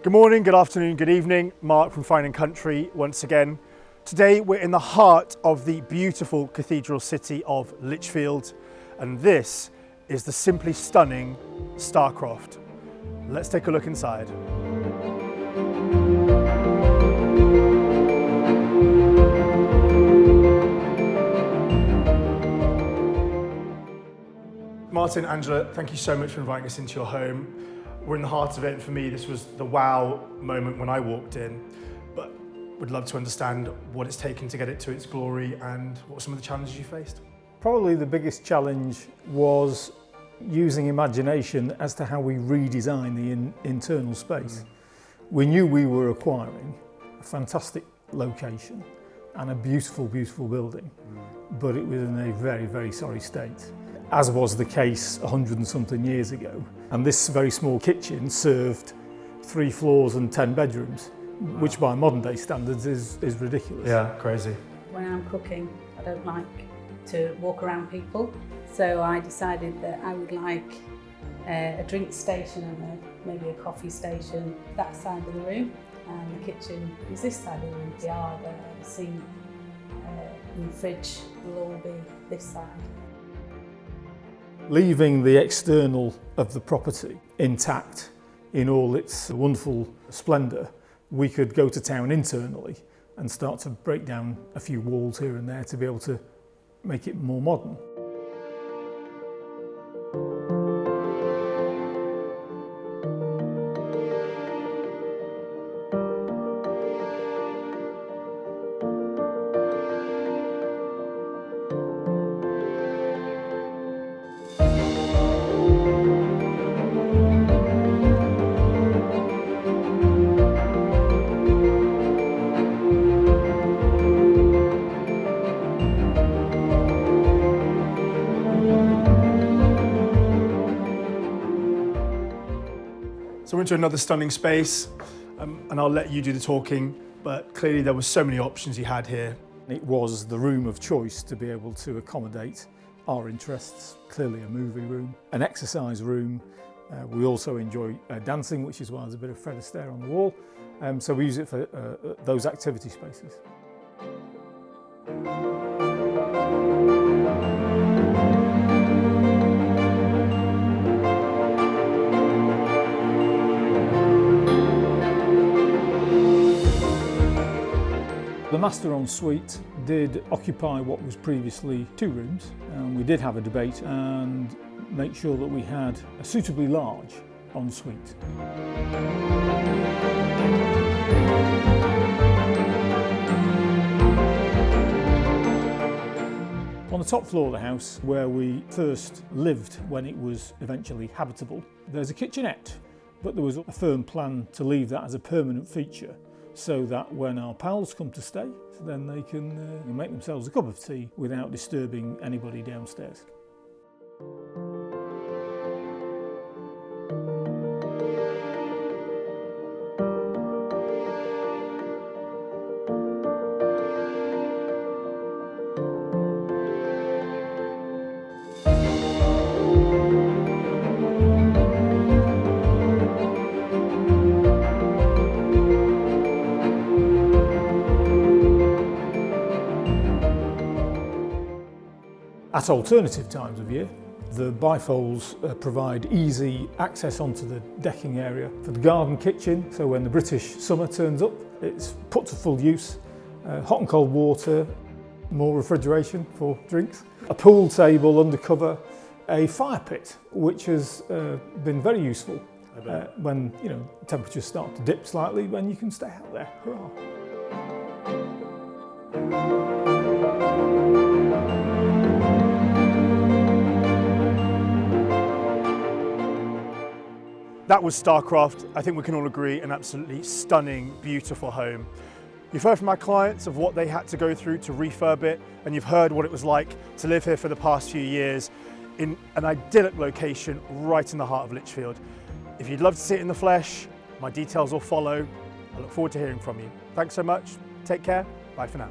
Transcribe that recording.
Good morning, good afternoon, good evening. Mark from Fine & Country once again. Today we're in the heart of the beautiful cathedral city of Lichfield, and this is the simply stunning Croft. Let's take a look inside. Martin, Angela, thank you so much for inviting us into your home. We're in the heart of it, and for me this was the wow moment when I walked in, but would love to understand what it's taken to get it to its glory and what were some of the challenges you faced. Probably the biggest challenge was using imagination as to how we redesign the internal space. We knew we were acquiring a fantastic location and a beautiful, beautiful building, but it was in a very, very sorry state, as was the case 100 and something years ago. And this very small kitchen served 3 floors and 10 bedrooms, which by modern day standards is ridiculous. Yeah, crazy. When I'm cooking, I don't like to walk around people, so I decided that I would like a drink station and maybe a coffee station that side of the room, and the kitchen is this side of the room. The arbour, the sink and the fridge will all be this side. Leaving the external of the property intact in all its wonderful splendour, we could go to town internally and start to break down a few walls here and there to be able to make it more modern. So we're into another stunning space, and I'll let you do the talking, but clearly there were so many options you had here. It was the room of choice to be able to accommodate our interests. Clearly a movie room, an exercise room. We also enjoy dancing, which is why there's a bit of Fred Astaire on the wall. So we use it for those activity spaces. The master ensuite did occupy what was previously 2 rooms, and we did have a debate and make sure that we had a suitably large ensuite. On the top floor of the house, where we first lived when it was eventually habitable, there's a kitchenette, but there was a firm plan to leave that as a permanent feature, so that when our pals come to stay, then they can make themselves a cup of tea without disturbing anybody downstairs. At alternative times of year, the bifolds provide easy access onto the decking area for the garden kitchen, so when the British summer turns up, it's put to full use. Hot and cold water, more refrigeration for drinks, a pool table under cover, a fire pit, which has been very useful when temperatures start to dip slightly, when you can stay out there. Hurrah! That was Croft. I think we can all agree an absolutely stunning, beautiful home. You've heard from our clients of what they had to go through to refurb it, and you've heard what it was like to live here for the past few years in an idyllic location right in the heart of Lichfield. If you'd love to see it in the flesh, my details will follow. I look forward to hearing from you. Thanks so much. Take care. Bye for now.